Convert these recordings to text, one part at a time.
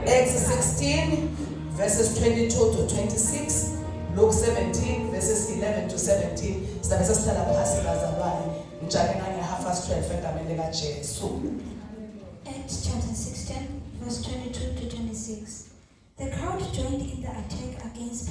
Acts 16, verses 22 to 26. Luke 17, verses 11 to 17. Sizabe sesihlala phasi bazalwane. Njalo ngange 12:30 egameni lika Jesu. Acts chapter 16, verse 22 to 26. The crowd joined in the attack against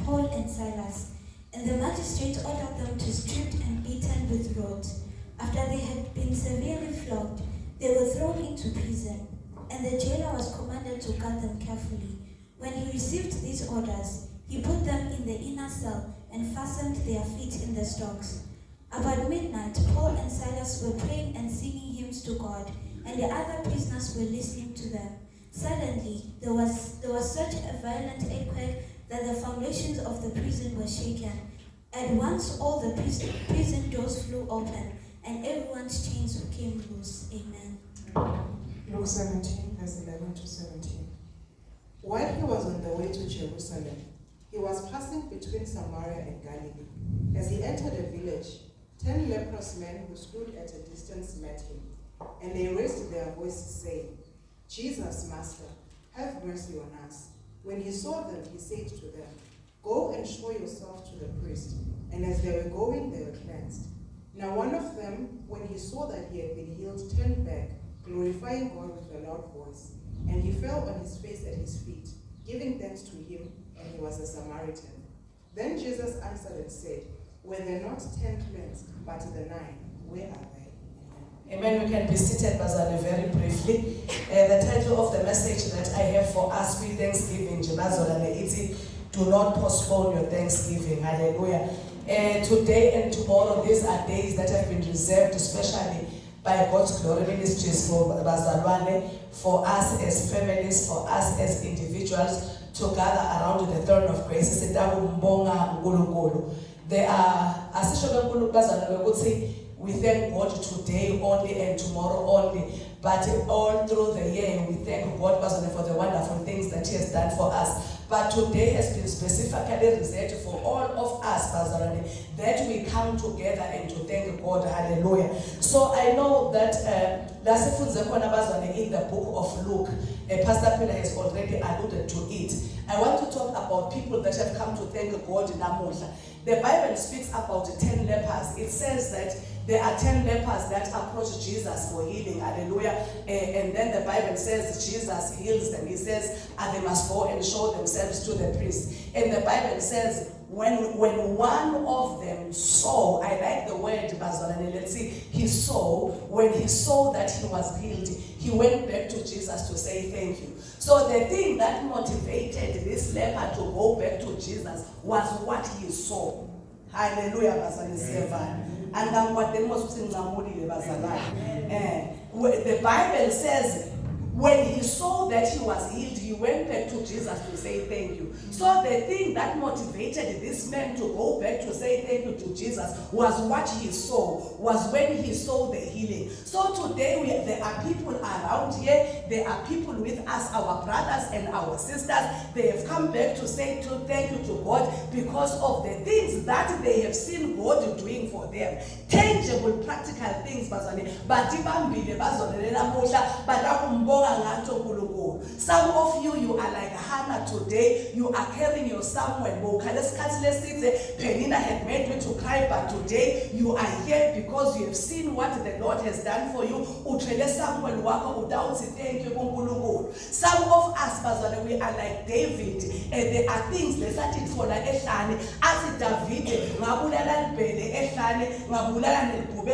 Paul and Silas, and the magistrates ordered them to be stripped and beaten with rods. After they had been severely flogged, they were thrown into prison, and the jailer was commanded to guard them carefully. When he received these orders, he put them in the inner cell and fastened their feet in the stocks. About midnight, Paul and Silas were praying and singing hymns to God, and the other prisoners were listening to them. Suddenly, there was such a violent earthquake that the foundations of the prison were shaken. At once, all the prison doors flew open, and everyone's chains came loose. Amen. Luke 17, verse 11 to 17. While he was on the way to Jerusalem, he was passing between Samaria and Galilee. As he entered a village, 10 leprous men who stood at a distance met him, and they raised their voices, saying, "Jesus, Master, have mercy on us." When he saw them, he said to them, "Go and show yourself to the priest." And as they were going, they were cleansed. Now one of them, when he saw that he had been healed, turned back, glorifying God with a loud voice. And he fell on his face at his feet, giving thanks to him, and he was a Samaritan. Then Jesus answered and said, "Were there not 10 cleansed, but the 9? Where are they?" Amen. We can be seated, Bazane, very briefly. The title of the message that I have for us with Thanksgiving, do not postpone your Thanksgiving. Hallelujah. Today and tomorrow, these are days that have been reserved, especially by God's Glory Ministries for Bazalwane, for us as families, for us as individuals, to gather around the throne of grace. There are, we thank God today only and tomorrow only, but all through the year we thank God for the wonderful things that He has done for us. But today has been specifically reserved for all of us, that we come together and to thank God. Hallelujah. So I know that in the book of Luke, Pastor Peter has already alluded to it. I want to talk about people that have come to thank God namuhla. The Bible speaks about 10 lepers. It says that there are 10 lepers that approach Jesus for healing. Hallelujah. And then the Bible says Jesus heals them. He says they must go and show themselves to the priest. And the Bible says when one of them saw, I like the word, Bazalane, let's see, when he saw that he was healed, he went back to Jesus to say thank you. So the thing that motivated this leper to go back to Jesus was what he saw. Hallelujah, Bazalane. And then what they must sing the Bible says when he saw that he was healed, he went back to Jesus to say thank you. So the thing that motivated this man to go back to say thank you to Jesus was what he saw, was when he saw the healing. So today there are people around here, there are people with us, our brothers and our sisters. They have come back to say thank you to God because of the things that they have seen God doing for them. Tangible, practical things, some of you are like Hannah today. You are carrying your Samuel. Penina had made you to cry, but today you are here because you have seen what the Lord has done for you. Some of us, we are like David, and there are things that did for David.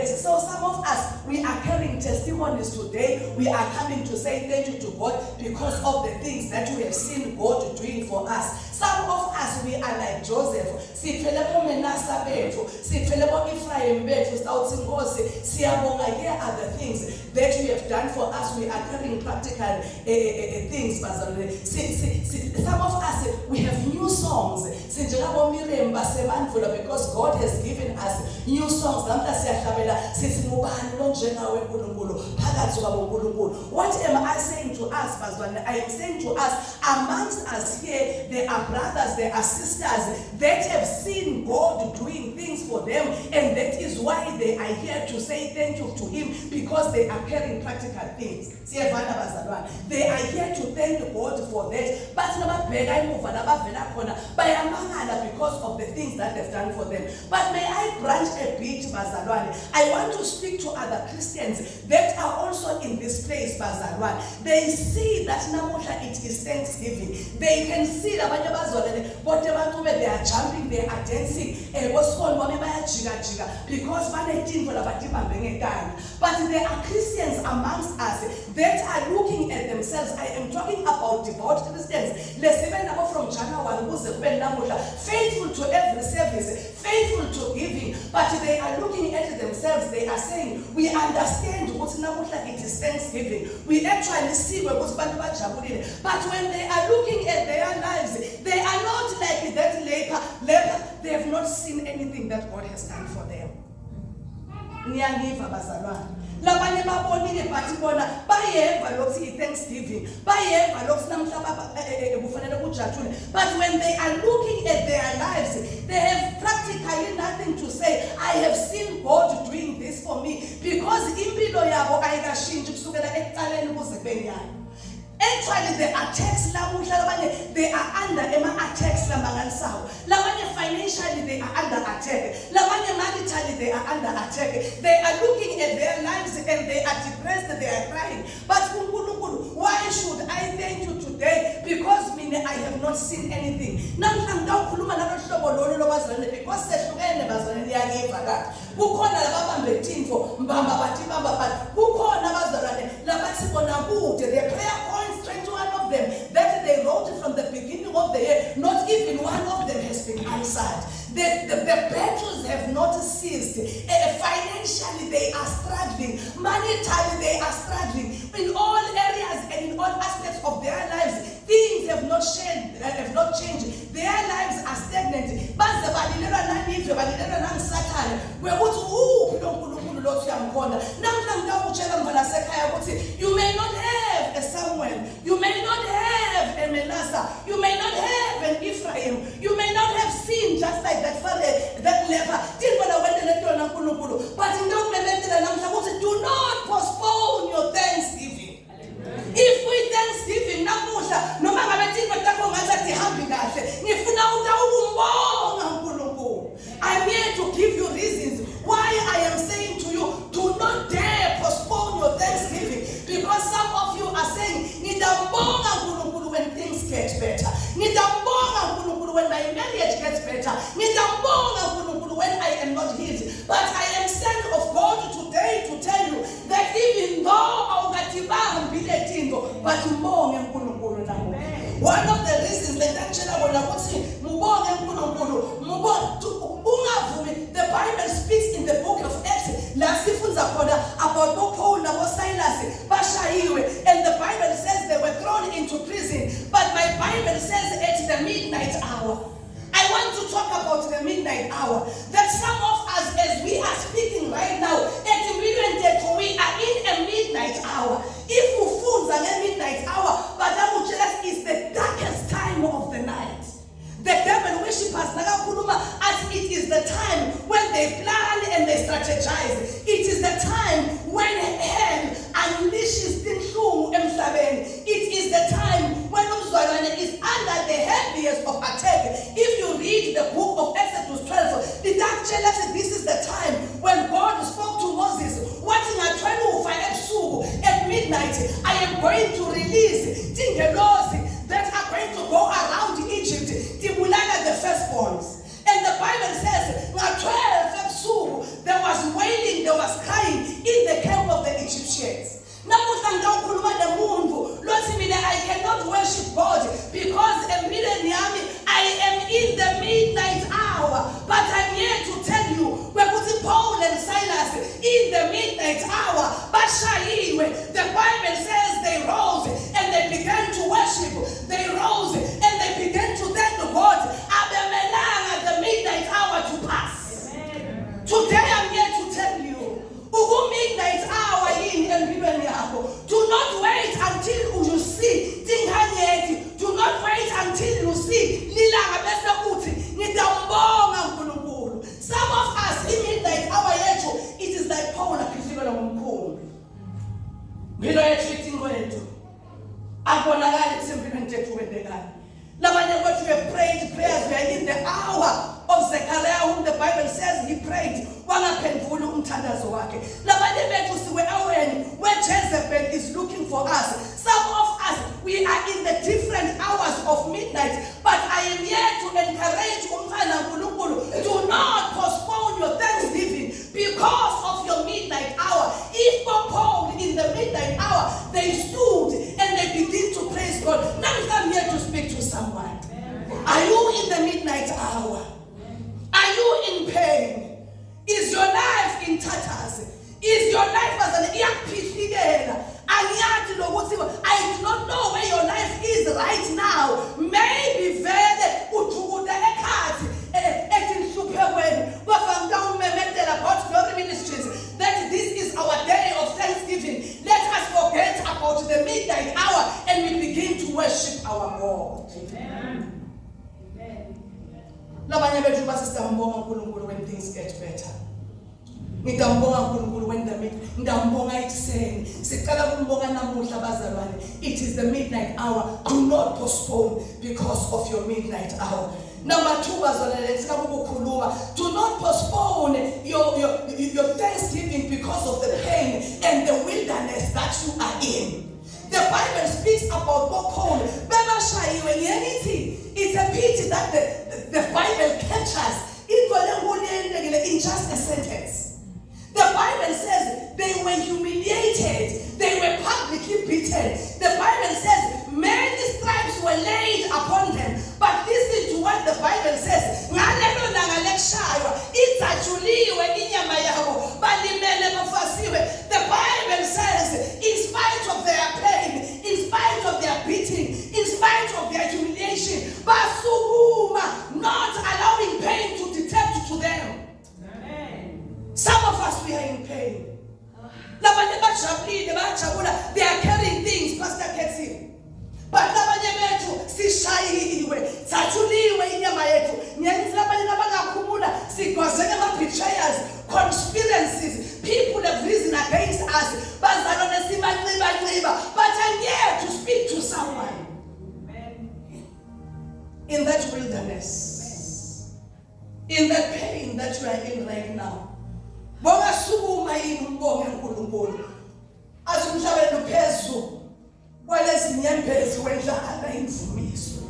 So some of us, we are carrying testimonies today. We are coming to say thank you to God because of the things that we have seen God doing for us. Some of us, we are like Joseph. Here are the things that you have done for us. We are carrying practical things. Some of us, we have new songs. Because God has given us new songs. What am I saying to us, Pastor? I am saying to us, amongst us here, there are brothers, there are sisters that have seen God doing things for them, and that is why they are here to say thank you to Him, because they are carrying practical practical things. They are here to thank God for that. But because of the things that they've done for them. But may I branch a bit, Bazalwane. I want to speak to other Christians that are also in this place, Bazalwane. They see that Namosha it is Thanksgiving. They can see that whatever they are jumping, they are dancing. Because but there are Christians amongst us that are looking at themselves. I am talking about devout Christians. From January, faithful to every service, faithful to giving, but they are looking at themselves. They are saying, we understand what it is Thanksgiving. We actually see what but when they are looking at their lives, they are not like that leper. They have not seen anything that God has done for them. Labanye babonile bathi bona bayeva lokho Thanksgiving bayeva lokho namhlanje kufanele kujatshule, but when they are looking at their lives, they have practically nothing to say. I have seen God doing this for me, because impilo yabo ayikashintshi kusukela ekuqaleni kuze kubenyana. Actually, the attacks, they are under attacks. Financially, they are under attack. Maritally, they are under attack. They are looking at their lives and they are depressed, they are crying. But why should I thank you today? Because I have not seen anything. Their prayer points, 21 of them that they wrote from the beginning of the year, not even one of them has been answered. The battles have not ceased. Financially, they are struggling. Monetarily, they are struggling. In all areas and in all aspects of their lives, things have not changed. Their lives are stagnant. You may not have a Samuel, you may not have a Manasseh, you may not have an Ephraim, you may not have seen just like that leper. But do not postpone your Thanksgiving. If we Thanksgiving, I'm here to give you reasons why I am saying to you, do not dare postpone your Thanksgiving, because some of you are saying, when things get better, when my marriage gets better, when I am not healed. But I am sent of God today to tell you that even though but one of the reasons the Bible speaks in the book of Acts about Paul and Silas, and the Bible says they were thrown into prison. But my Bible says at the midnight hour. I want to talk about the midnight hour. That some of us, as we are speaking right now, at the midnight, we are in a midnight hour. If we fools are a midnight hour, but that will tell us is the darkest time of the night. The devil worshippers, as it is the time when they plan and they strategize. It is the time when hell unleashes the true emhlabeni. It is the time when Uzalwane is under the heaviest of attack. If you read the book of Exodus 12, the dark says this is the time when God spoke to Moses, watching a trial at midnight, I am going to release that are going to go around Egypt, the firstborns. And the Bible says, there was wailing, there was crying in the camp of the Egyptians. I cannot worship God because I am in the midnight hour. But I'm here to tell you, we're putting Paul and Silas in the midnight hour. But the Bible says they rose and they began to worship. They rose and they began to thank God. The midnight hour to pass. Amen. Today I'm here to tell you, midnight hour in do not wait until you see. Do not wait until you see. Some of us in midnight hour, it is like Paul. wethu akubonakali kusempilweni tethu kwendekani. Labanye bethu we have prayed prayers, we are in the hour of Zechariah whom the Bible says he prayed wangaphenduli umthandazo wakhe. Labanye bethu siwe aweni where Jezebel is looking for us. Some of us, we are in the different hours of midnight, but I am here to encourage umfana nkulunkulu, do not postpone your Thanksgiving because of your midnight hour. If Paul in the midnight hour, they stood and they begin to praise God. Now I'm here to speak to someone. Are you in the midnight hour? Are you in pain? Is your life in tatters? Is your life as an earpiece? I do not know where your life is right now. Maybe very utugude ekati etinhlupheweni wafanga umemedela about Glory Ministries that this is our day of Thanksgiving. Let us forget about the midnight hour and we begin to worship our God. Amen. Labanye bethu basisambonga uNkulunkulu when things get better. Ngidambonga uNkulunkulu when ngidambonga ekuseni. Sicela ukumbonga namuhla bazalwane. It is the midnight hour. Do not postpone because of your midnight hour. Number 2 bazalwane sicela ukukhuluma. Do not postpone your Thanksgiving because of the pain and the wilderness that you are in. The Bible speaks about Paul. It's a pity that the Bible captures in just a sentence. The Bible says they were humiliated. They were publicly beaten. The Bible says many stripes were laid upon them. But listen to what the Bible says. The Bible says in spite of their pain, in spite of their beating, in spite of their humiliation, not allowing pain to detect to them. Some of us, we are in pain. They are carrying things, Pastor Ketsi. But betrayers, conspiracies, people have risen against us. But I'm here to speak to someone in that wilderness, in that pain that you are in right now. Bonga sukuma yini umbonge uNkulunkulu asumhlabeni phezulu kwalezinyembezi wendlala imvumiso.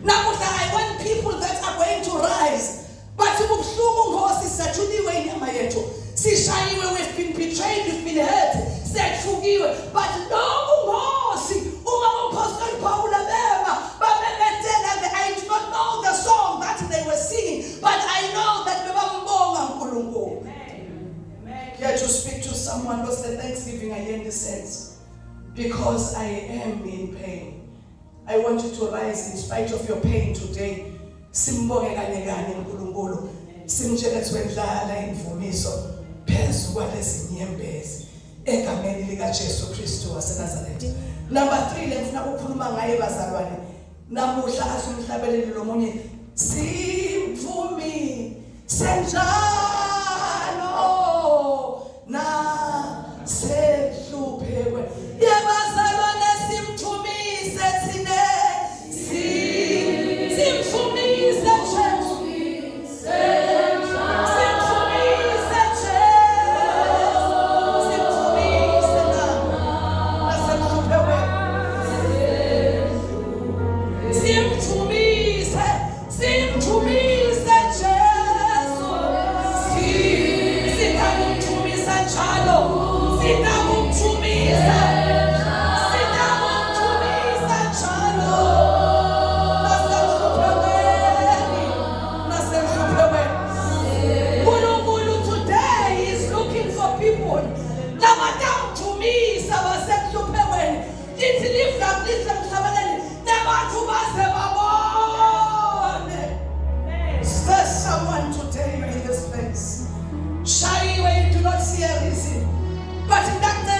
Namuhla I want people that are going to rise, but ubuhlungu ngosi sathuliwe inyama yethu, sishayiwe, we've been betrayed, we've been hurt, sethukiwe, but no ngosi uma uPastoral Paul abema babemetela. I do not know the song that they were singing, but I know that bebambonga uNkulunkulu. Here to speak to someone was the Thanksgiving I in the sense, because I am in pain. I want you to rise in spite of your pain today. Simbonge kanye kanye uNkulunkulu. Simtshele wendlala imvumiso phezu kwalezinyembezi egameni lika Jesu Kristu waseNazaretha. Number 3 lengifuna ukukhuluma ngaye bazalwane. Namuhla asumhlabeleli lomunye simvumi senjalo na sehluphewe yabazalwane simthumise thine simthumise Jesu someone today in this place. Shy where you do not see a reason. But in that time,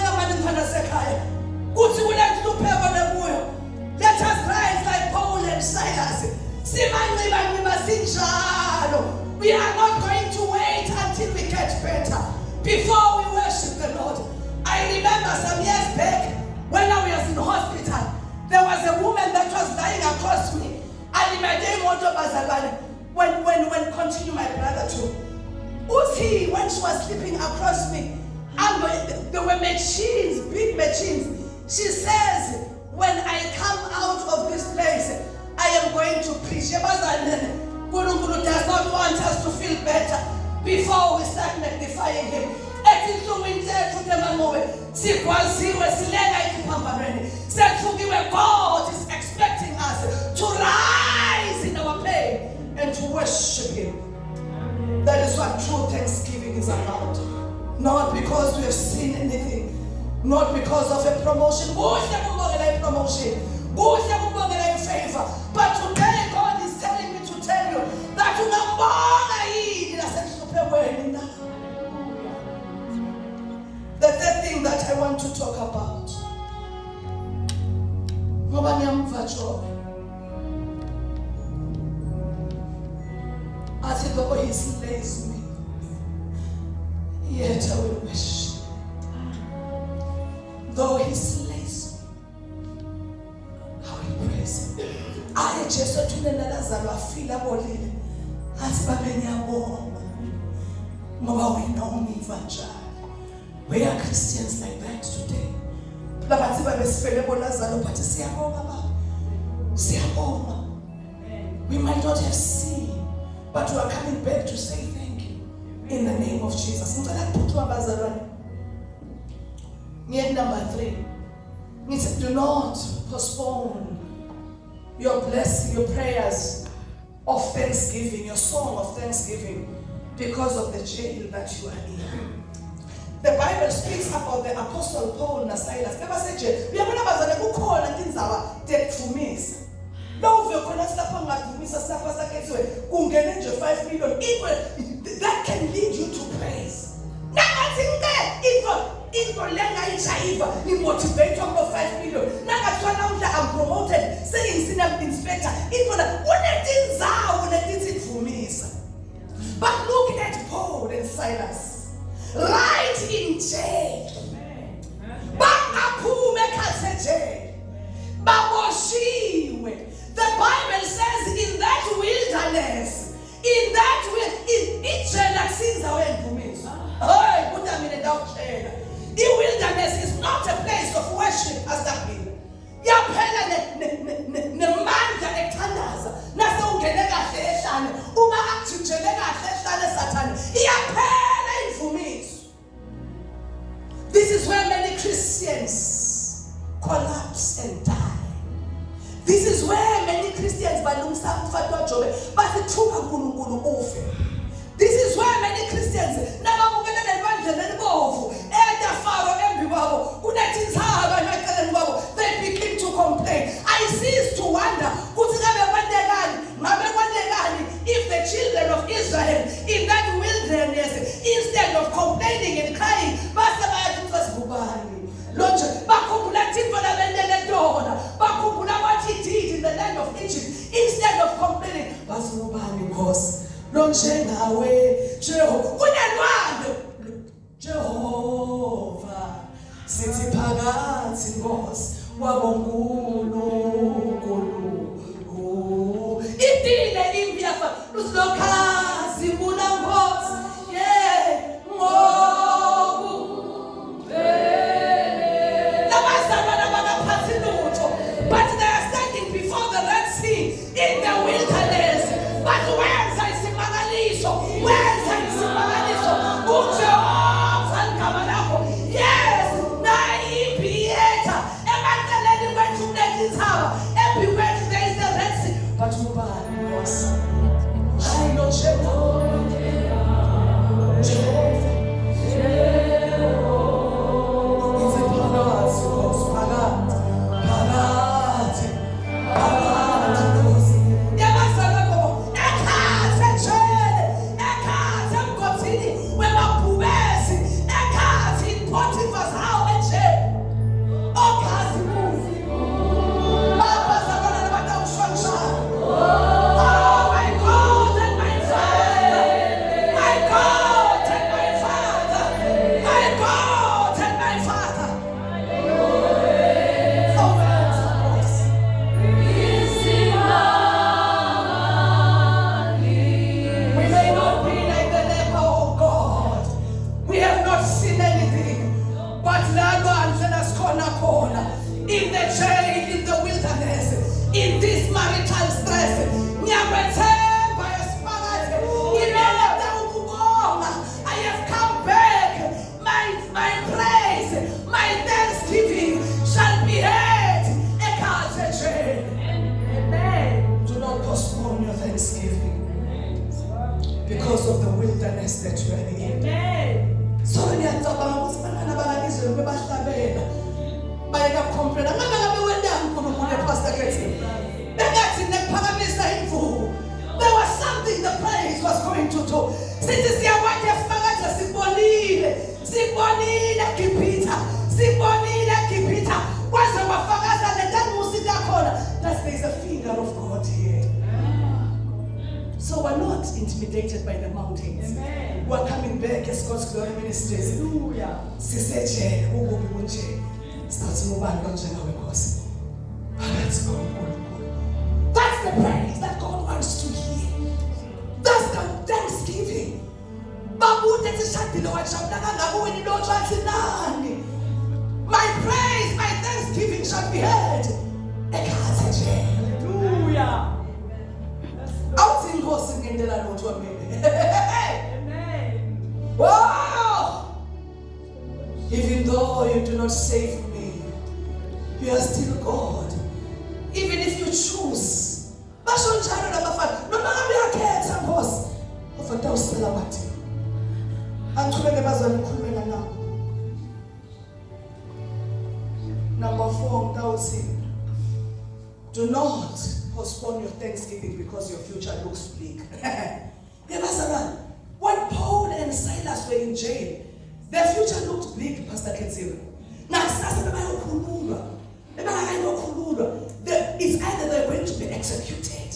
let us rise like Paul and Silas. We are not going to wait until we get better before we worship the Lord. I remember some years back when I was you my brother too. Uthi, when she was sleeping across me, there were machines, big machines. She says, when I come out of this place, I am going to preach. Guru does not want us to feel better before we start magnifying him. God is expecting us to rise in our pain and to worship him. That is what true thanksgiving is about. Not because we have seen anything, not because of a promotion, favor, but today God is telling me to tell you that the third thing that I want to talk about. I said, though he slays me, yet I will worship. Though he slays me, I will praise him. I just want to know feel about it. As we know me, we are Christians like that today. We might not have seen, but we are coming back to say thank you in the name of Jesus. Number 3, do not postpone your blessing, your prayers of thanksgiving, your song of thanksgiving, because of the jail that you are in. The Bible speaks about the Apostle Paul and Silas. Never said jail. We are going to call and things are dead for me. Now we are going to stop on that 5 million. Even that can lead you to praise. He motivated for 5 million. I'm promoted, saying senior inspector. But look at Paul and Silas, right in jail. The Bible says in that wilderness, the wilderness is not a place of worship, as that means. This is where many Christians collapse and die. This is where many Christians this is where many Christians they begin to complain. I cease to wonder if the children of Israel in that wilderness, instead of complaining and crying, what he did in the land of Egypt, instead of complaining, Jehovah, sithi phakathi Nkosi wabonkulunkulu idile imbiyafa lusilokhazi mula Nkosi but they are standing before the Red Sea in the wilderness. But where's Isimangaliso? Where's Isimangaliso? Yes, Naibieta. Emanteleni went to Nekizaba. Everywhere there is the Red Sea. But nobody was. I know Jehovah. It's a palace, khona. In the jail, in the wilderness, in this marital stress. Ngiyakwethemba esiphakathi. Ngilele ukubonga. I have come back. My praise, my thanksgiving shall be heard. Amen. Do not postpone your thanksgiving because of the wilderness that you are in. So ngiyacabanga ukuthi bantwana bakalizwe bebahlabela bayeka complain ngabe ngabe wenda uNkulunkulu Pastor Kethi bengathi nekuphakamisa imvubu there was something the praise was going to do. Sithi siyakwathi esiphakathi sibonile Gibhitha kwaze wafakaza lendamusi kakhona that there is a finger of God here. So we're not intimidated by the mountains. Amen. We're coming back as God's Glory Ministries. Hallelujah. Siseje ububi bunje. Sithi ngubani kanjena wenkosi. That's the praise that God wants to hear. That's the thanksgiving. Babude sishadile wajabula kangaka wena lo wathi nani. My praise, my thanksgiving shall be heard. Hallelujah. Awuthi inkosi ngendlela lotho wamele. Amen. Wow! Even though you do not save me, you are still God. Even if you choose. Basho njalo labafana. Noma ngabe yakhetha Nkosi. Ufata usela bathi. Angithuleke bazwana ukukhulumela nabo. Number 4, Tausi. Do not postpone your thanksgiving because your future looks bleak. When Paul and Silas were in jail, their future looked bleak, Pastor Kethi. It's either they're going to be executed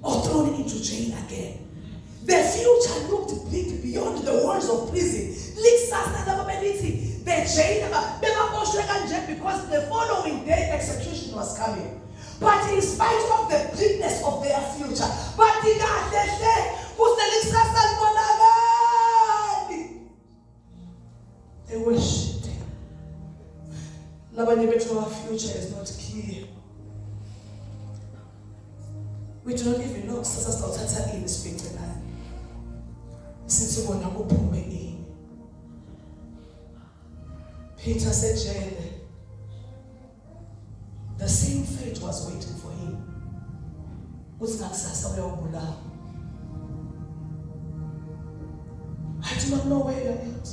or thrown into jail again. Their future looked bleak beyond the walls of prison. The jail, because the following day execution was coming. But in spite of the bleakness of their future, they worshipped him. Our future is not clear. We do not even know. Peter said, the same fate was waiting for him. I do not know where you're at.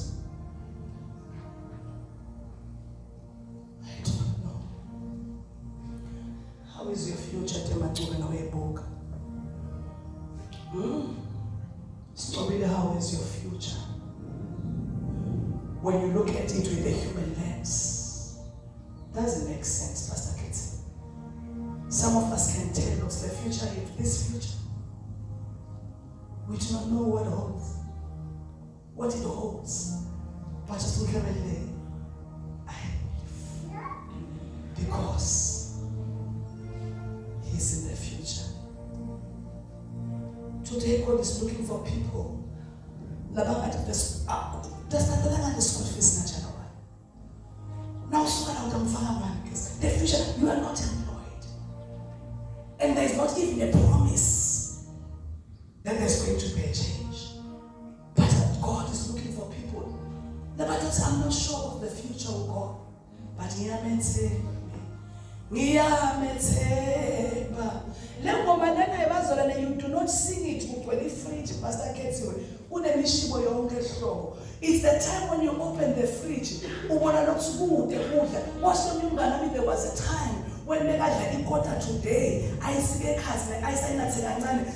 I do not know. How is your future? Story, how is your future? When you look at it with a human lens, doesn't make sense, Pastor Kethi. Some of us can tell us the future, if this future, we do not know what it holds. But just look at it, I live because He's in the future. Today, God is looking for people. Now, the future, you are not employed. And there is not even a promise that there's going to be a change. But God is looking for people. The Bible says, I'm not sure of the future of God. But you do not sing it when it's free, Pastor Kethi. It's the time when you open the fridge. There was a time when I got today. I say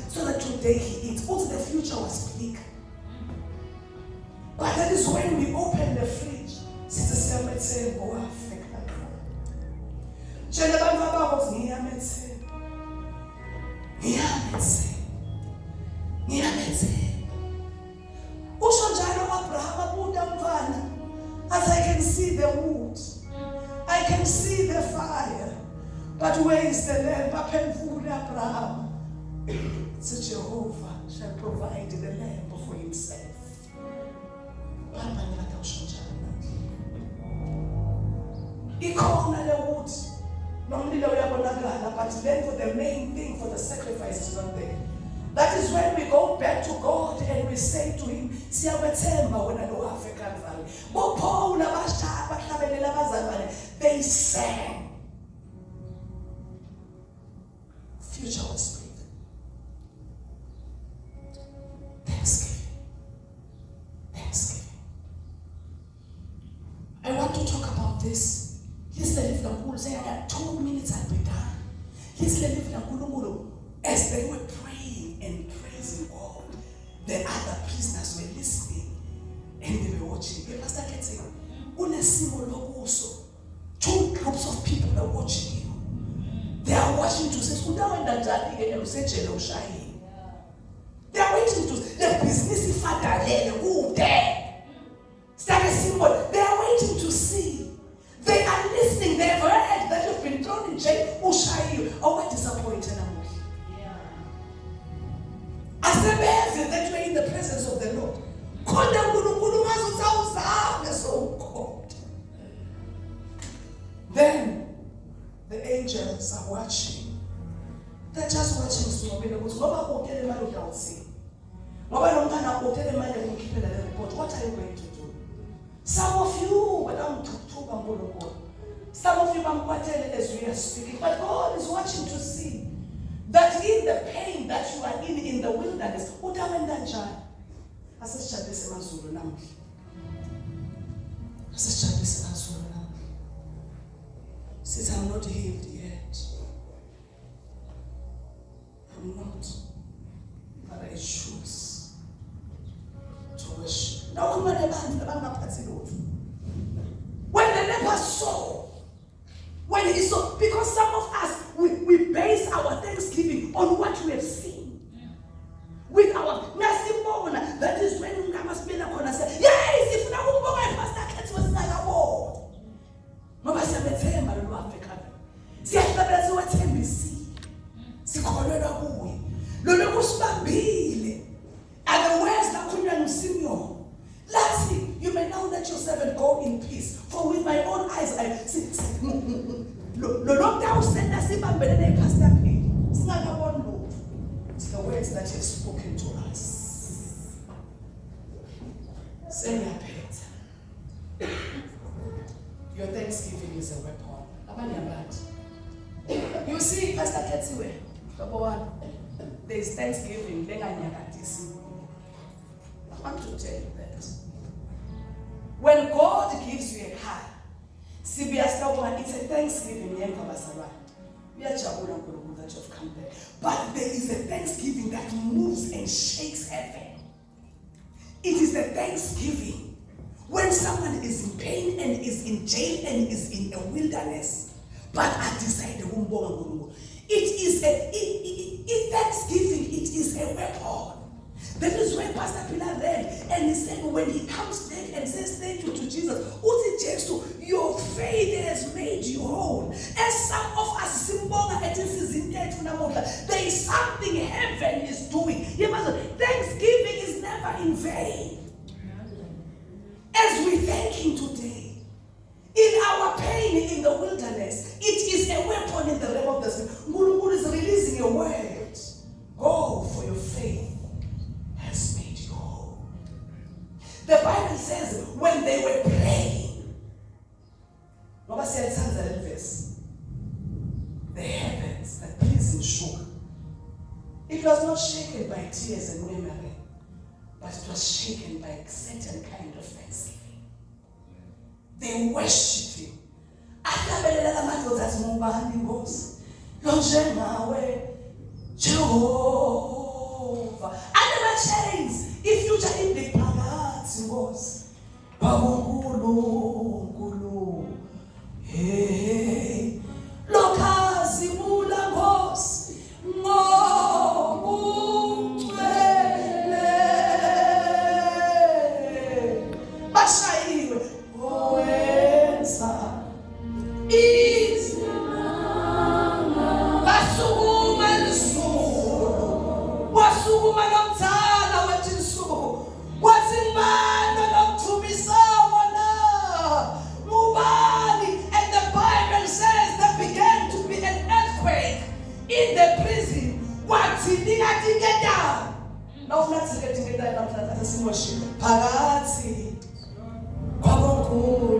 so that today he eats. Also the future was bleak. But that is when we open the fridge. Sister Samuel said, "Oh, Africa." As I can see the wood, I can see the fire, but where is the lamb? Abraham. So Jehovah shall provide the lamb for himself. Ikhona le wood. Nomlilo uyabonakala, but then for the main thing, for the sacrifice is not there. That is when we go back to God and we say to Him, "Siyabethemba wena lo African Valley." Bo nabashaba bahlabelela abazalwane. They sang. Future was speak. Thanksgiving. Thanksgiving. I want to talk about this. Here's the living of saying, I got 2 minutes, I'll be done. Here's the living of as they were praying and praising God, the other prisoners were listening and they were watching. Pastor Kate saying, two groups of people are watching you. They are watching to say, they are waiting to the business father there. They are waiting to see. They are listening. They have heard that you've been thrown in jail. Oh, what disappointed am I? As a man that you are in the presence of the Lord. Then the angels are watching. They're just watching. What are you going to do? Some of you, some of you as we are speaking, but God is watching to see that in the pain that you are in the wilderness, says, I'm not healed yet. I'm not, but I choose to worship. Now, when the leper saw, when he saw, because some of us, we base our thanksgiving on what we have seen. With our nasimona, that is when we must be like, yes, if you don't go, Pastor Kate was like a word. Mama said, let's say, my Lord, Africa. See, I thought that's what NBC. See, Colorado boy. Lolo Musbabile. And the words that couldn't see you. Lastly, you may now let your servant go in peace. For with my own eyes I see. Lolo thou said that Simba Benene Pastor P. It's not a one Lord. It's the words that you've spoken to us. Say your pet. Your thanksgiving is a weapon. You see, Pastor Ketsiwe, number one, there is thanksgiving. I want to tell you that. When God gives you a car, it's a thanksgiving. We are that you've come there. But there is a thanksgiving that moves and shakes heaven. It is the thanksgiving when someone is in pain and is in jail and is in a wilderness, but I decide it is thanksgiving. It is a weapon. That is when Pastor Pilar read, and he said, when he comes back and says thank you to Jesus, your faith has made you whole. As some of us, there is something heaven is doing. Thanksgiving is never in vain. As we thank Him today, in our pain in the wilderness, it is a weapon in the realm of the spirit. Mulungu is releasing a word. Go, for your faith has made you whole. The Bible says when they were praying, the heavens, the prison shook. It was not shaken by tears and memory, but it was shaken by a certain kind of thanksgiving. They worshipped Him. Jehovah. I never change. If you just in the palace, was hey, lokazi mula ngos ngobungcwele bashayiwe owenza basukuma lisulu wasukuma nomthala wethi nsuku wathi ngibani nokuthumisa wona phakathi kwabonkulu